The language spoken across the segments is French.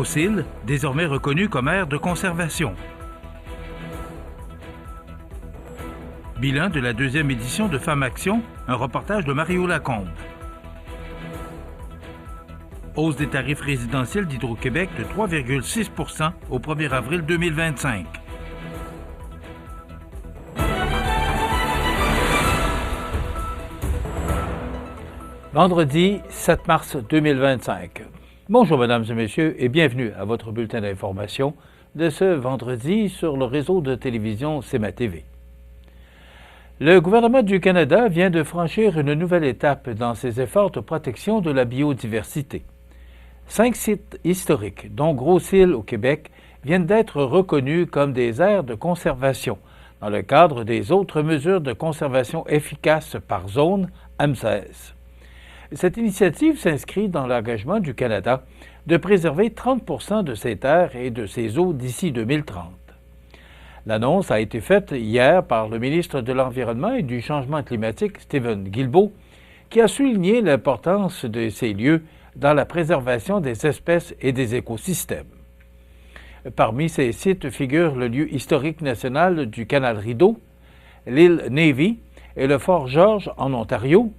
Grosse-Île, désormais reconnue comme aire de conservation. Bilan de la deuxième édition de Femmes Action, un reportage de Mario Lacombe. Hausse des tarifs résidentiels d'Hydro-Québec de 3,6 % au 1er avril 2025. Vendredi 7 mars 2025. Bonjour mesdames et messieurs et bienvenue à votre bulletin d'information de ce vendredi sur le réseau de télévision CMA-TV. Le gouvernement du Canada vient de franchir une nouvelle étape dans ses efforts de protection de la biodiversité. 5 sites historiques, dont Grosse-Île au Québec, viennent d'être reconnus comme des aires de conservation dans le cadre des autres mesures de conservation efficaces par zone, AMSES. Cette initiative s'inscrit dans l'engagement du Canada de préserver 30 % de ses terres et de ses eaux d'ici 2030. L'annonce a été faite hier par le ministre de l'Environnement et du Changement climatique, Stephen Guilbeault, qui a souligné l'importance de ces lieux dans la préservation des espèces et des écosystèmes. Parmi ces sites figurent le lieu historique national du Canal Rideau, l'île Navy et le Fort George en Ontario,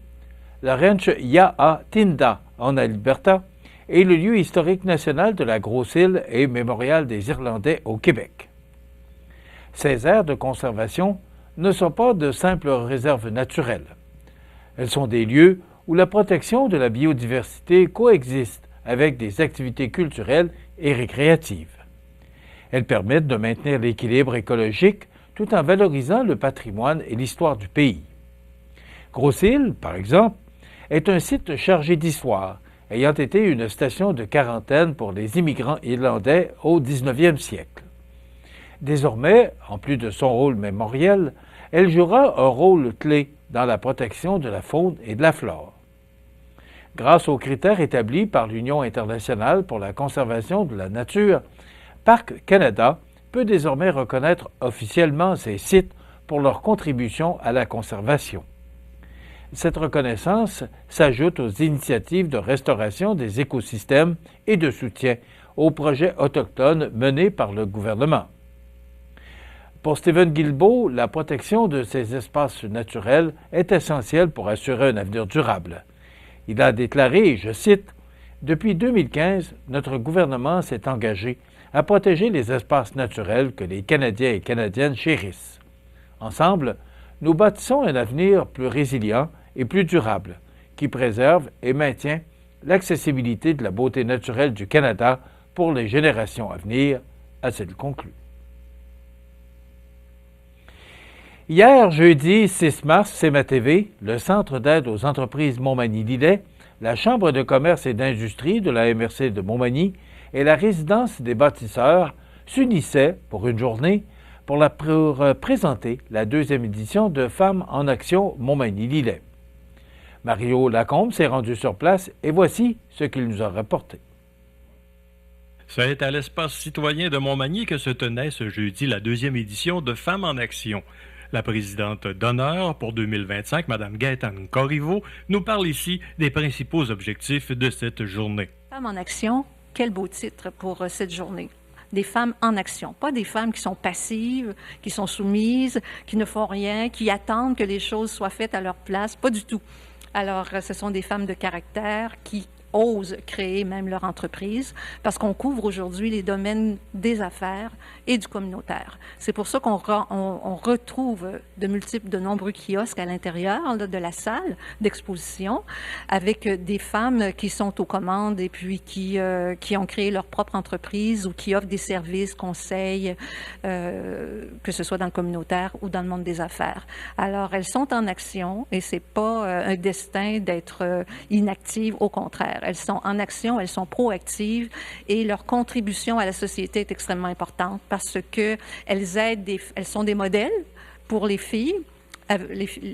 le ranch Ya'atinda en Alberta et le lieu historique national de la Grosse-Île et mémorial des Irlandais au Québec. Ces aires de conservation ne sont pas de simples réserves naturelles. Elles sont des lieux où la protection de la biodiversité coexiste avec des activités culturelles et récréatives. Elles permettent de maintenir l'équilibre écologique tout en valorisant le patrimoine et l'histoire du pays. Grosse-Île, par exemple, est un site chargé d'histoire, ayant été une station de quarantaine pour les immigrants irlandais au 19e siècle. Désormais, en plus de son rôle mémoriel, elle jouera un rôle clé dans la protection de la faune et de la flore. Grâce aux critères établis par l'Union internationale pour la conservation de la nature, Parcs Canada peut désormais reconnaître officiellement ces sites pour leur contribution à la conservation. Cette reconnaissance s'ajoute aux initiatives de restauration des écosystèmes et de soutien aux projets autochtones menés par le gouvernement. Pour Stephen Guilbeault, la protection de ces espaces naturels est essentielle pour assurer un avenir durable. Il a déclaré, je cite, « Depuis 2015, notre gouvernement s'est engagé à protéger les espaces naturels que les Canadiens et Canadiennes chérissent. Ensemble, nous bâtissons un avenir plus résilient et plus durable, qui préserve et maintient l'accessibilité de la beauté naturelle du Canada pour les générations à venir, a-t-il conclu. Hier, jeudi 6 mars, CMA-TV, le Centre d'aide aux entreprises Montmagny-Lillet, la Chambre de commerce et d'industrie de la MRC de Montmagny et la Résidence des bâtisseurs s'unissaient pour une journée pour présenter la deuxième édition de Femmes en action Montmagny-Lillet. Mario Lacombe s'est rendu sur place et voici ce qu'il nous a rapporté. C'est à l'espace citoyen de Montmagny que se tenait ce jeudi la deuxième édition de Femmes en action. La présidente d'honneur pour 2025, Mme Gaëtane Corriveau, nous parle ici des principaux objectifs de cette journée. Femmes en action, quel beau titre pour cette journée. Des femmes en action, pas des femmes qui sont passives, qui sont soumises, qui ne font rien, qui attendent que les choses soient faites à leur place, pas du tout. Alors, ce sont des femmes de caractère qui osent créer même leur entreprise parce qu'on couvre aujourd'hui les domaines des affaires et du communautaire. C'est pour ça qu'on retrouve de nombreux kiosques à l'intérieur de la salle d'exposition avec des femmes qui sont aux commandes et puis qui ont créé leur propre entreprise ou qui offrent des services, conseils, que ce soit dans le communautaire ou dans le monde des affaires. Alors, elles sont en action et c'est pas un destin d'être inactives, au contraire. Elles sont en action, elles sont proactives et leur contribution à la société est extrêmement importante parce que elles sont des modèles pour les filles,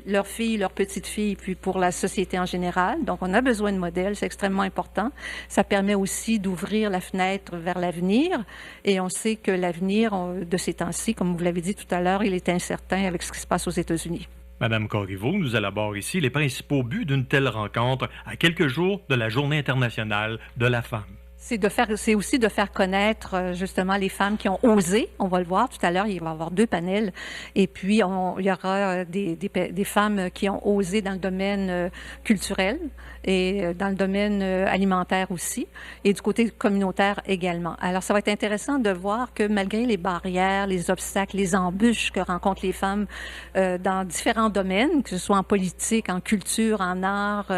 leurs filles, leurs petites filles, puis pour la société en général. Donc, on a besoin de modèles, c'est extrêmement important. Ça permet aussi d'ouvrir la fenêtre vers l'avenir et on sait que l'avenir de ces temps-ci, comme vous l'avez dit tout à l'heure, il est incertain avec ce qui se passe aux États-Unis. Madame Corriveau nous élabore ici les principaux buts d'une telle rencontre à quelques jours de la Journée internationale de la femme. C'est aussi de faire connaître justement les femmes qui ont osé. On va le voir tout à l'heure, il va y avoir 2 panels. Et puis, il y aura des femmes qui ont osé dans le domaine culturel et dans le domaine alimentaire aussi, et du côté communautaire également. Alors, ça va être intéressant de voir que malgré les barrières, les obstacles, les embûches que rencontrent les femmes dans différents domaines, que ce soit en politique, en culture, en art,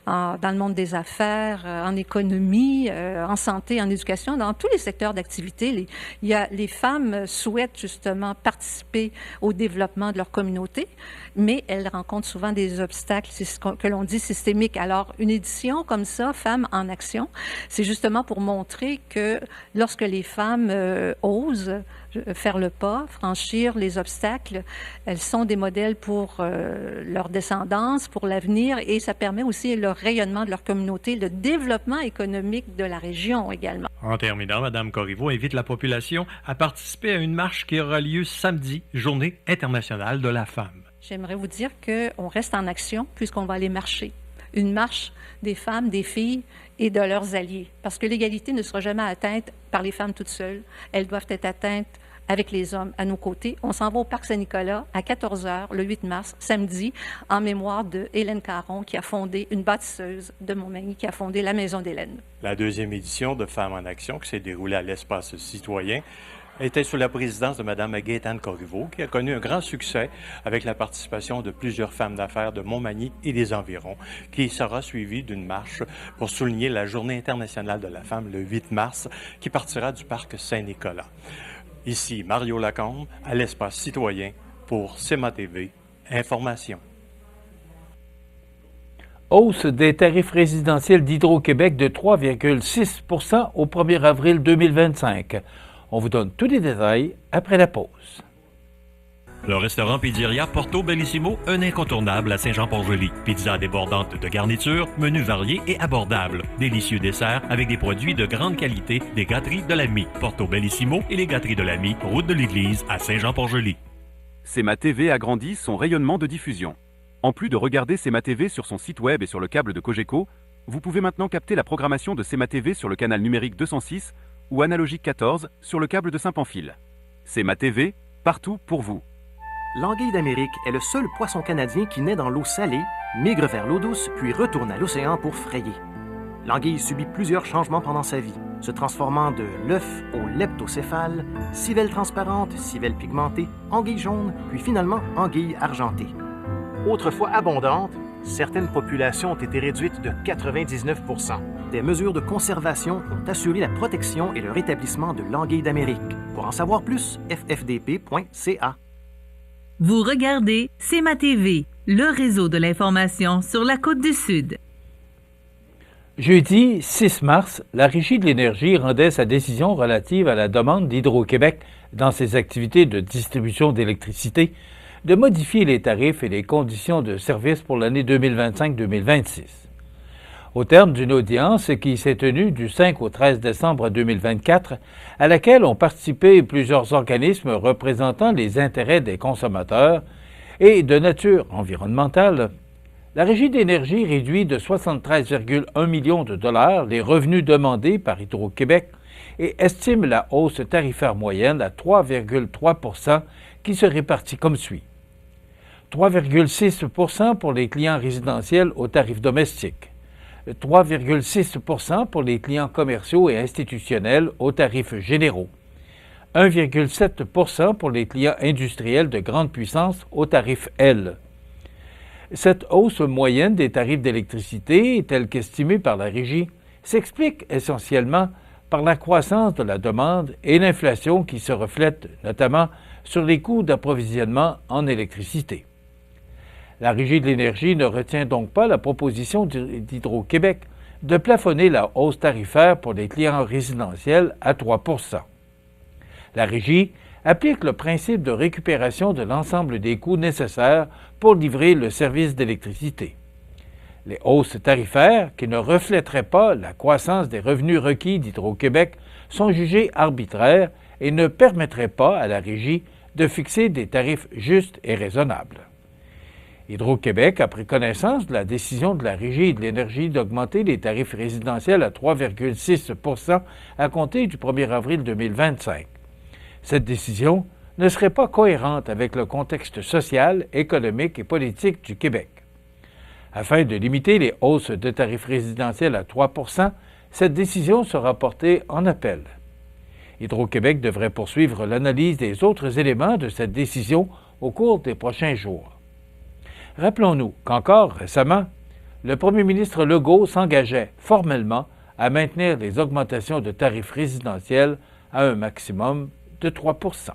dans le monde des affaires, en économie, en santé, en éducation, dans tous les secteurs d'activité, les femmes souhaitent justement participer au développement de leur communauté, mais elles rencontrent souvent des obstacles, c'est ce que l'on dit systémiques. Alors, une édition comme ça, Femmes en action, c'est justement pour montrer que lorsque les femmes osent faire le pas, franchir les obstacles, elles sont des modèles pour leur descendance, pour l'avenir, et ça permet aussi le rayonnement de leur communauté, le développement économique de la région également. En terminant, Mme Corriveau invite la population à participer à une marche qui aura lieu samedi, Journée internationale de la femme. J'aimerais vous dire qu'on reste en action puisqu'on va aller marcher. Une marche des femmes, des filles et de leurs alliés. Parce que l'égalité ne sera jamais atteinte par les femmes toutes seules. Elles doivent être atteintes avec les hommes à nos côtés. On s'en va au Parc Saint-Nicolas à 14h le 8 mars, samedi, en mémoire de Hélène Caron, qui a fondé, une bâtisseuse de Montmagny, qui a fondé la Maison d'Hélène. La 2e édition de Femmes en action, qui s'est déroulée à l'Espace citoyen, était sous la présidence de Mme Gaétane Corriveau, qui a connu un grand succès avec la participation de plusieurs femmes d'affaires de Montmagny et des environs, qui sera suivie d'une marche pour souligner la Journée internationale de la femme le 8 mars, qui partira du Parc Saint-Nicolas. Ici, Mario Lacombe, à l'Espace citoyen pour CEMA TV, Information. Hausse des tarifs résidentiels d'Hydro-Québec de 3,6 % au 1er avril 2025. On vous donne tous les détails après la pause. Le restaurant Pizzeria Porto Bellissimo, un incontournable à Saint-Jean-Port-Joli. Pizza débordante de garniture, menus variés et abordables. Délicieux desserts avec des produits de grande qualité des gâteries de l'Ami. Porto Bellissimo et les gâteries de l'Ami, route de l'église à Saint-Jean-Port-Joli. CEMA TV agrandit son rayonnement de diffusion. En plus de regarder CEMA TV sur son site web et sur le câble de Cogeco, vous pouvez maintenant capter la programmation de CEMA TV sur le canal numérique 206 ou analogique 14 sur le câble de Saint-Pamphile. CEMA TV, partout pour vous. L'anguille d'Amérique est le seul poisson canadien qui naît dans l'eau salée, migre vers l'eau douce, puis retourne à l'océan pour frayer. L'anguille subit plusieurs changements pendant sa vie, se transformant de l'œuf au leptocéphale, civelle transparente, civelle pigmentée, anguille jaune, puis finalement anguille argentée. Autrefois abondante, certaines populations ont été réduites de 99 %. Des mesures de conservation ont assuré la protection et le rétablissement de l'anguille d'Amérique. Pour en savoir plus, ffdp.ca. Vous regardez CEMA TV, le réseau de l'information sur la Côte-du-Sud. Jeudi 6 mars, la Régie de l'énergie rendait sa décision relative à la demande d'Hydro-Québec dans ses activités de distribution d'électricité de modifier les tarifs et les conditions de service pour l'année 2025-2026. Au terme d'une audience qui s'est tenue du 5 au 13 décembre 2024, à laquelle ont participé plusieurs organismes représentant les intérêts des consommateurs et de nature environnementale, la Régie d'énergie réduit de 73,1 millions de dollars les revenus demandés par Hydro-Québec et estime la hausse tarifaire moyenne à 3,3 % qui se répartit comme suit. 3,6 % pour les clients résidentiels aux tarifs domestiques, 3,6 % pour les clients commerciaux et institutionnels aux tarifs généraux, 1,7 % pour les clients industriels de grande puissance aux tarifs L. Cette hausse moyenne des tarifs d'électricité, telle qu'estimée par la Régie, s'explique essentiellement par la croissance de la demande et l'inflation qui se reflète notamment sur les coûts d'approvisionnement en électricité. La Régie de l'énergie ne retient donc pas la proposition d'Hydro-Québec de plafonner la hausse tarifaire pour les clients résidentiels à 3 %. La Régie applique le principe de récupération de l'ensemble des coûts nécessaires pour livrer le service d'électricité. Les hausses tarifaires, qui ne reflèteraient pas la croissance des revenus requis d'Hydro-Québec, sont jugées arbitraires et ne permettraient pas à la Régie de fixer des tarifs justes et raisonnables. Hydro-Québec a pris connaissance de la décision de la Régie de l'énergie d'augmenter les tarifs résidentiels à 3,6 % à compter du 1er avril 2025. Cette décision ne serait pas cohérente avec le contexte social, économique et politique du Québec. Afin de limiter les hausses de tarifs résidentiels à 3 %, cette décision sera portée en appel. Hydro-Québec devrait poursuivre l'analyse des autres éléments de cette décision au cours des prochains jours. Rappelons-nous qu'encore récemment, le premier ministre Legault s'engageait formellement à maintenir les augmentations de tarifs résidentiels à un maximum de 3 %.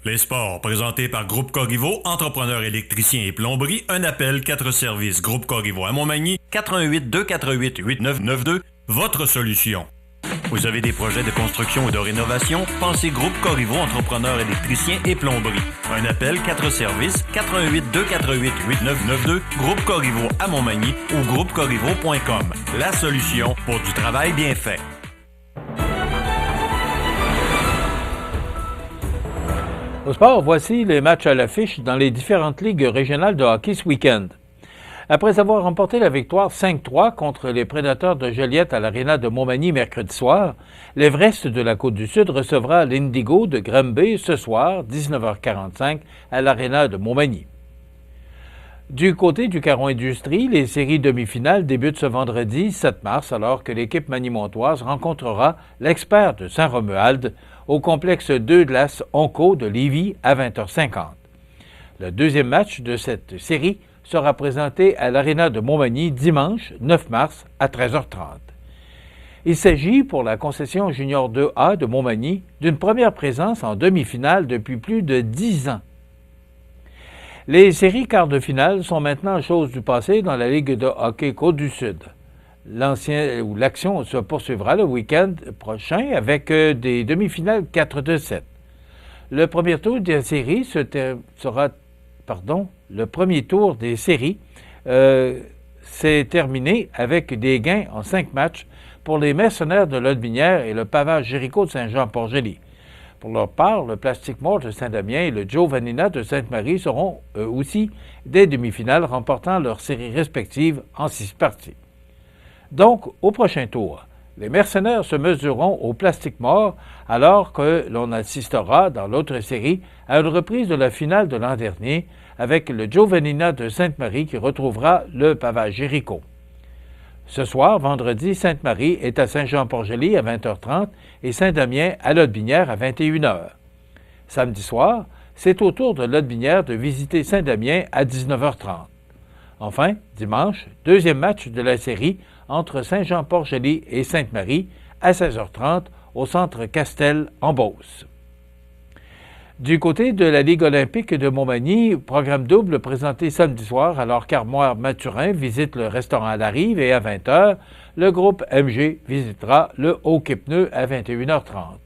Les sports, présentés par Groupe Corriveau, entrepreneurs électriciens et plomberie, un appel, 4 services. Groupe Corriveau à Montmagny, 418 248 8992, votre solution. Vous avez des projets de construction ou de rénovation? Pensez Groupe Corriveau, entrepreneurs électriciens et plomberie. Un appel, 4 services, 418 248 8992, Groupe Corriveau à Montmagny ou groupecorriveau.com. La solution pour du travail bien fait. Au sport, voici les matchs à l'affiche dans les différentes ligues régionales de hockey ce week-end. Après avoir remporté la victoire 5-3 contre les Prédateurs de Joliette à l'Aréna de Montmagny mercredi soir, l'Everest de la Côte-du-Sud recevra l'Indigo de Granby ce soir, 19h45, à l'Aréna de Montmagny. Du côté du Caron Industrie, les séries demi-finales débutent ce vendredi 7 mars alors que l'équipe manimontoise rencontrera l'Expert de Saint-Romuald au complexe 2 glaces Onco de Lévis à 20h50. Le deuxième match de cette série sera présenté à l'Aréna de Montmagny dimanche 9 mars à 13h30. Il s'agit pour la concession Junior 2A de Montmagny d'une première présence en demi-finale depuis plus de 10 ans. Les séries quarts de finale sont maintenant chose du passé dans la Ligue de hockey Côte-du-Sud. L'action se poursuivra le week-end prochain avec des demi-finales 4-7. Le premier tour des séries le premier tour des séries s'est terminé avec des gains en 5 matchs pour les Mercenaires de Lotbinière et le Pavage Jéricho de Saint-Jean-Port-Joli. Pour leur part, le Plastic Mort de Saint-Damien et le Giovannina de Sainte-Marie seront eux aussi des demi-finales remportant leurs séries respectives en 6 parties. Donc, au prochain tour, les Mercenaires se mesureront au Plastic Mort alors que l'on assistera dans l'autre série à une reprise de la finale de l'an dernier avec le Giovannina de Sainte-Marie qui retrouvera le Pavage Jéricho. Ce soir, vendredi, Sainte-Marie est à Saint-Jean-Port-Joli à 20h30 et Saint-Damien à Lotbinière à 21h. Samedi soir, c'est au tour de Lotbinière de visiter Saint-Damien à 19h30. Enfin, dimanche, deuxième match de la série entre Saint-Jean-Port-Joli et Sainte-Marie à 16h30 au Centre Castel en Beauce. Du côté de la Ligue olympique de Montmagny, programme double présenté samedi soir alors qu'Armoire-Mathurin visite le restaurant à la Rive et à 20h, le groupe MG visitera le Hockey-Pneu à 21h30.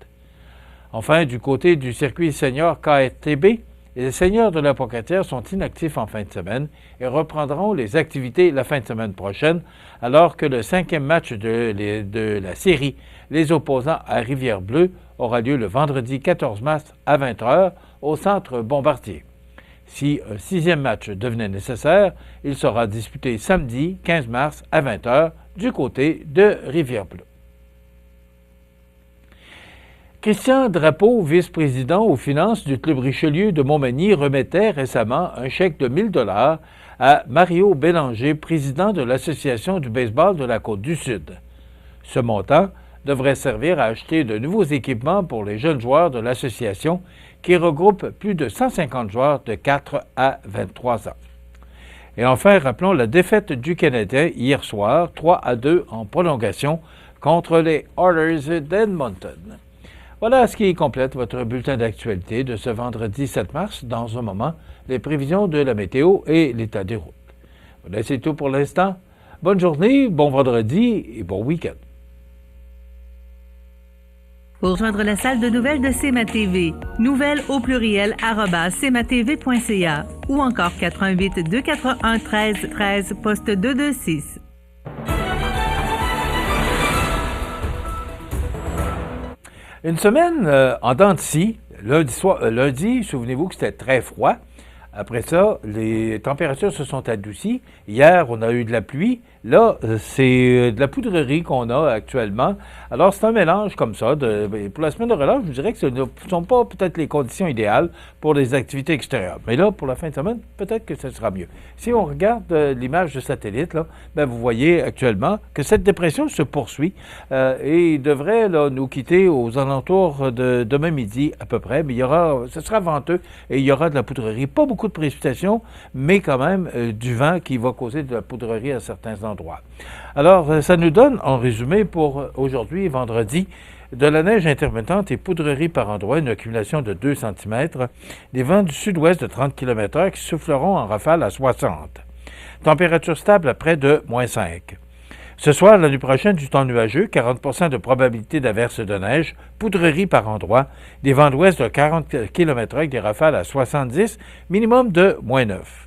Enfin, du côté du circuit senior KRTB, les seniors de la Pocatière sont inactifs en fin de semaine et reprendront les activités la fin de semaine prochaine, alors que le 5e match de la série, les opposants à Rivière-Bleue, aura lieu le vendredi 14 mars à 20h au Centre Bombardier. Si un 6e match devenait nécessaire, il sera disputé samedi 15 mars à 20h du côté de Rivière-Bleue. Christian Drapeau, vice-président aux finances du Club Richelieu de Montmagny, remettait récemment un chèque de 1 000 $ à Mario Bélanger, président de l'Association du baseball de la Côte-du-Sud. Ce montant devrait servir à acheter de nouveaux équipements pour les jeunes joueurs de l'association qui regroupe plus de 150 joueurs de 4 à 23 ans. Et enfin, rappelons la défaite du Canadien hier soir, 3-2 en prolongation contre les Oilers d'Edmonton. Voilà ce qui complète votre bulletin d'actualité de ce vendredi 7 mars. Dans un moment, les prévisions de la météo et l'état des routes. Voilà, c'est tout pour l'instant. Bonne journée, bon vendredi et bon week-end. Pour rejoindre la salle de nouvelles de CMA-TV, nouvelles au pluriel @cmatv.ca ou encore 88 241 13 13 poste 226. Une semaine en dents de scie. Lundi, souvenez-vous que c'était très froid. Après ça, les températures se sont adoucies. Hier, on a eu de la pluie. Là, c'est de la poudrerie qu'on a actuellement. Alors, c'est un mélange comme ça. Pour la semaine de relâche, je dirais que ce ne sont pas peut-être les conditions idéales pour les activités extérieures. Mais là, pour la fin de semaine, peut-être que ce sera mieux. Si on regarde l'image de satellite, là, vous voyez actuellement que cette dépression se poursuit et devrait là, nous quitter aux alentours de demain midi à peu près. Mais ce sera venteux et il y aura de la poudrerie. Pas beaucoup de précipitations, mais quand même du vent qui va causer de la poudrerie à certains endroits. Alors, ça nous donne, en résumé, pour aujourd'hui, vendredi, de la neige intermittente et poudrerie par endroits, une accumulation de 2 cm, des vents du sud-ouest de 30 km/h qui souffleront en rafale à 60. Température stable à près de -5. Ce soir, la nuit prochaine, du temps nuageux, 40 de probabilité d'averse de neige, poudrerie par endroits, des vents d'ouest de 40 km/h avec des rafales à 70, minimum de -9.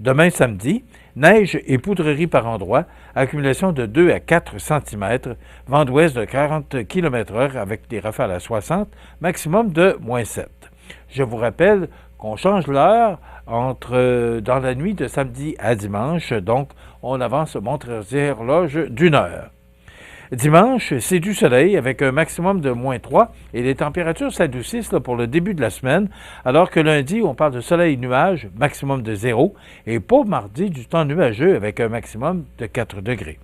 Demain samedi, neige et poudrerie par endroits, accumulation de 2 à 4 cm, vent d'ouest de 40 km/h avec des rafales à 60, maximum de -7. Je vous rappelle qu'on change l'heure dans la nuit de samedi à dimanche, donc on avance montre horloge d'1 heure. Dimanche, c'est du soleil avec un maximum de -3 et les températures s'adoucissent pour le début de la semaine, alors que lundi, on parle de soleil-nuage, maximum de 0, et pour mardi, du temps nuageux avec un maximum de 4 degrés.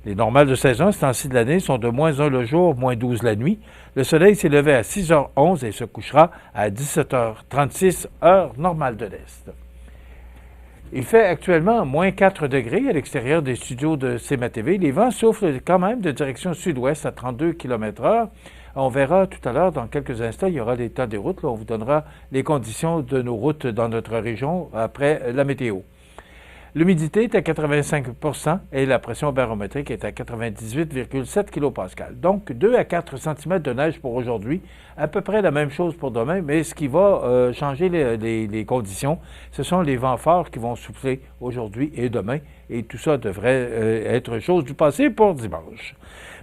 Les normales de saison, ce temps-ci de l'année, sont de -1 le jour, -12 la nuit. Le soleil s'est levé à 6h11 et se couchera à 17h36, heure normale de l'Est. Il fait actuellement -4 degrés à l'extérieur des studios de CMA-TV. Les vents soufflent quand même de direction sud-ouest à 32 km/h. On verra tout à l'heure, dans quelques instants, il y aura l'état des routes. Là, on vous donnera les conditions de nos routes dans notre région après la météo. L'humidité est à 85% et la pression barométrique est à 98,7 kPa. Donc, 2 à 4 cm de neige pour aujourd'hui. À peu près la même chose pour demain, mais ce qui va changer les conditions, ce sont les vents forts qui vont souffler aujourd'hui et demain. Et tout ça devrait être chose du passé pour dimanche.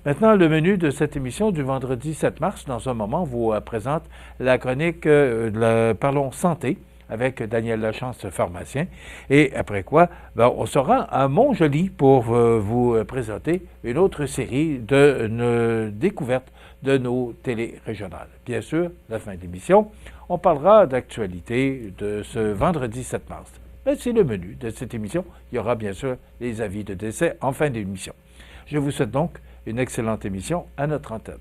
Maintenant, le menu de cette émission du vendredi 7 mars, dans un moment, vous présente la chronique Parlons santé, avec Daniel Lachance, pharmacien. Et après quoi, on sera à Montjoly pour vous présenter une autre série de découvertes de nos télés régionales. Bien sûr, la fin de l'émission, on parlera d'actualité de ce vendredi 7 mars. Mais c'est le menu de cette émission. Il y aura bien sûr les avis de décès en fin d'émission. Je vous souhaite donc une excellente émission à notre antenne.